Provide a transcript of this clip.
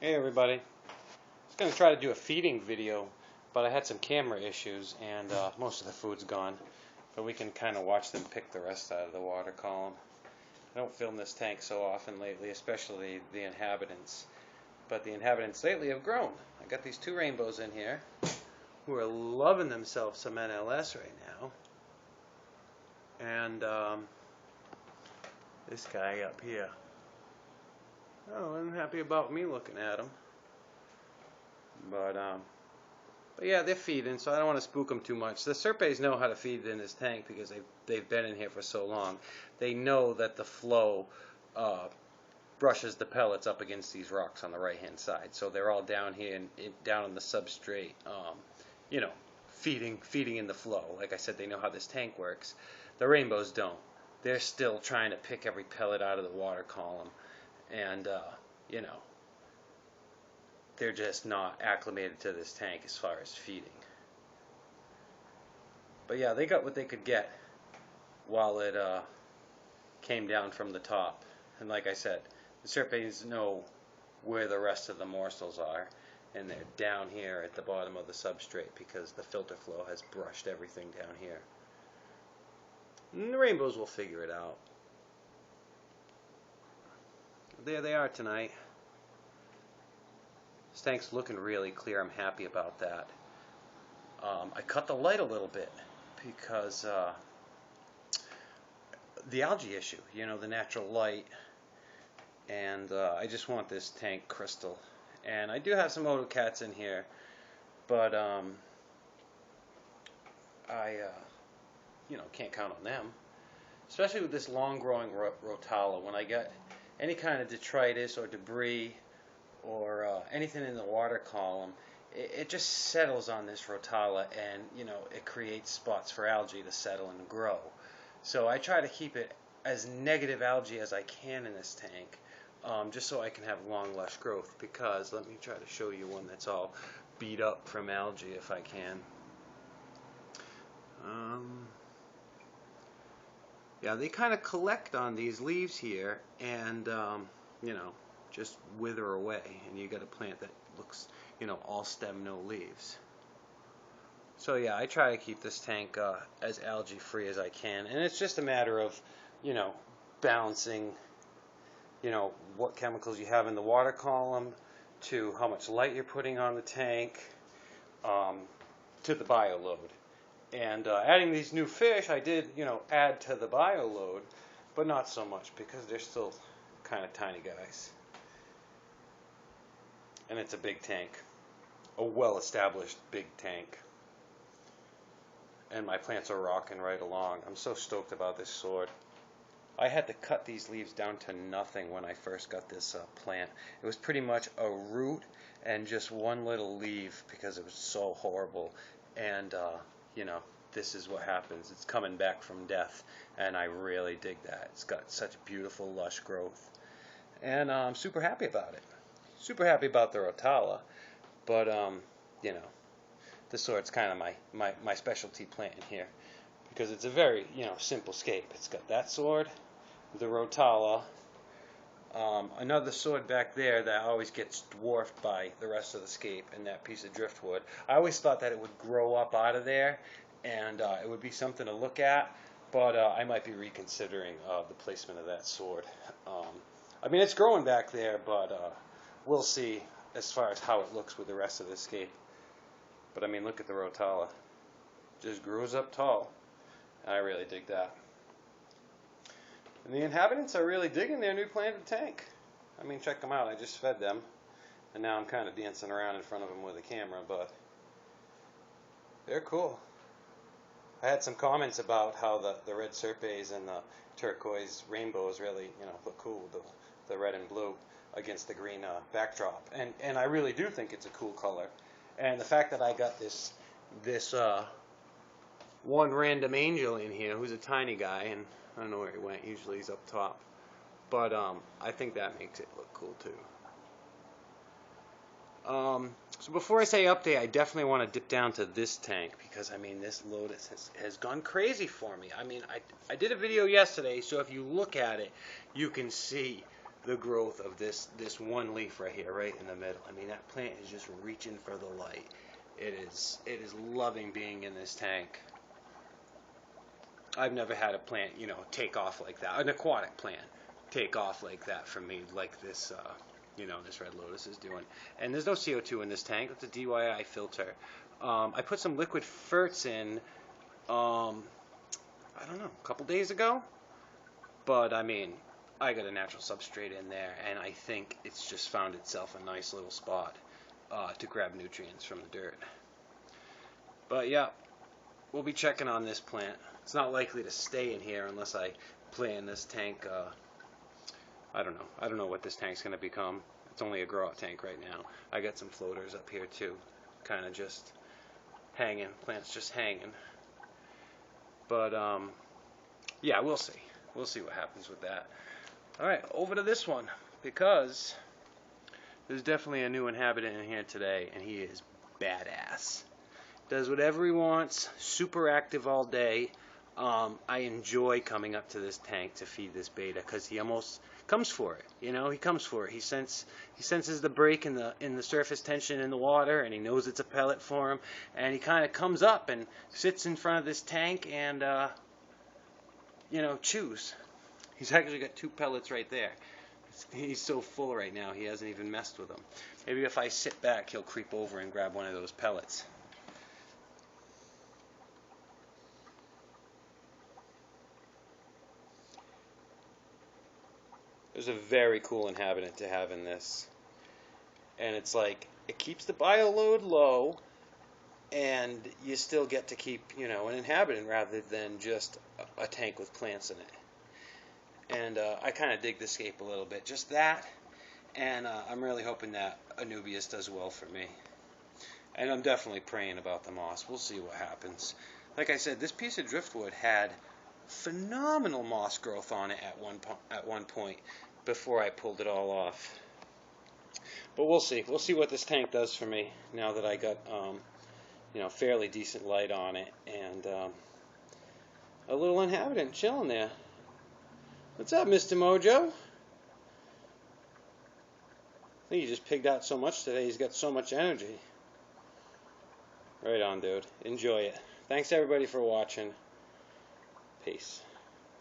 Hey everybody, I was going to try to do a feeding video, but I had some camera issues and most of the food's gone. But we can kind of watch them pick the rest out of the water column. I don't film this tank so often lately, especially the inhabitants. But the inhabitants lately have grown. I got these two rainbows in here who are loving themselves some NLS right now. And this guy up here. Oh, I'm happy about me looking at him. But yeah, they're feeding, so I don't want to spook them too much. The Serpes know how to feed in this tank because they've been in here for so long. They know that the flow brushes the pellets up against these rocks on the right-hand side. So they're all down here and down on the substrate, you know, feeding in the flow. Like I said, they know how this tank works. The rainbows don't. They're still trying to pick every pellet out of the water column, and you know, they're just not acclimated to this tank as far as feeding. But yeah, they got what they could get while it came down from the top. And like I said, the Serpes know where the rest of the morsels are, and they're down here at the bottom of the substrate because the filter flow has brushed everything down here. And the rainbows will figure it out. There they are tonight. This tank's looking really clear. I'm happy about that. I cut the light a little bit because the algae issue, you know, the natural light, and I just want this tank crystal. And I do have some otocats in here, but I you know, can't count on them, especially with this long-growing rotala. When I get any kind of detritus or debris or anything in the water column, it just settles on this rotala, and you know, it creates spots for algae to settle and grow. So I try to keep it as negative algae as I can in this tank, just so I can have long, lush growth. Because let me try to show you one that's all beat up from algae if I can. Yeah, they kind of collect on these leaves here, and you know, just wither away, and you got a plant that looks, you know, all stem, no leaves. So yeah, I try to keep this tank as algae free as I can, and it's just a matter of, you know, balancing, you know, what chemicals you have in the water column to how much light you're putting on the tank, to the bioload. And adding these new fish, I did, you know, add to the bioload, but not so much because they're still kind of tiny guys. And it's a big tank, a well-established big tank. And my plants are rocking right along. I'm so stoked about this sword. I had to cut these leaves down to nothing when I first got this plant. It was pretty much a root and just one little leaf because it was so horrible. And you know, this is what happens. It's coming back from death, and I really dig that. It's got such beautiful, lush growth, and I'm super happy about it. Super happy about the rotala, but you know, the sword's kind of my specialty plant in here because it's a very, you know, simple scape. It's got that sword, the rotala, another sword back there that always gets dwarfed by the rest of the scape, and that piece of driftwood. I always thought that it would grow up out of there, and it would be something to look at, but I might be reconsidering the placement of that sword. I mean, it's growing back there, but we'll see as far as how it looks with the rest of the scape. But I mean, look at the rotala. Just grows up tall. I really dig that. And the inhabitants are really digging their new planted tank. I mean, check them out. I just fed them, and now I'm kind of dancing around in front of them with a camera, but they're cool. I had some comments about how the red Serpes and the turquoise rainbows really, you know, look cool with the red and blue against the green backdrop. And I really do think it's a cool color. And the fact that I got this one random angel in here who's a tiny guy, and I don't know where he went. Usually he's up top. But I think that makes it look cool too. So before I say update, I definitely want to dip down to this tank because, I mean, this lotus has gone crazy for me. I mean, I did a video yesterday, so if you look at it, you can see the growth of this one leaf right here, right in the middle. I mean, that plant is just reaching for the light. It is loving being in this tank. I've never had a plant, you know, take off like that. An aquatic plant take off like that for me, like this, you know, this red lotus is doing. And there's no CO2 in this tank. It's a DIY filter. I put some liquid ferts in, I don't know, a couple days ago. But I mean, I got a natural substrate in there, and I think it's just found itself a nice little spot to grab nutrients from the dirt. But yeah, we'll be checking on this plant. It's not likely to stay in here unless I plant this tank. I don't know. I don't know what this tank's going to become. It's only a grow-out tank right now. I got some floaters up here too, kind of just hanging. Plant's just hanging. But yeah, we'll see. We'll see what happens with that. All right, over to this one, because there's definitely a new inhabitant in here today, and he is badass. Does whatever he wants, super active all day. I enjoy coming up to this tank to feed this beta because he almost comes for it. You know, he comes for it. He senses the break in the surface tension in the water, and he knows it's a pellet for him. And he kind of comes up and sits in front of this tank and you know, chews. He's actually got 2 pellets right there. He's so full right now, he hasn't even messed with them. Maybe if I sit back, he'll creep over and grab one of those pellets. There's a very cool inhabitant to have in this. And it's like, it keeps the bio load low, and you still get to keep, you know, an inhabitant rather than just a tank with plants in it. And I kind of dig the scape a little bit. Just that, and I'm really hoping that a newbies does well for me. And I'm definitely praying about the moss. We'll see what happens. Like I said, this piece of driftwood had phenomenal moss growth on it at one point before I pulled it all off. But we'll see. We'll see what this tank does for me now that I got you know, fairly decent light on it, and a little inhabitant chilling there. What's up, Mr. Mojo? I think he just pigged out so much today. He's got so much energy. Right on, dude. Enjoy it. Thanks, everybody, for watching. Peace.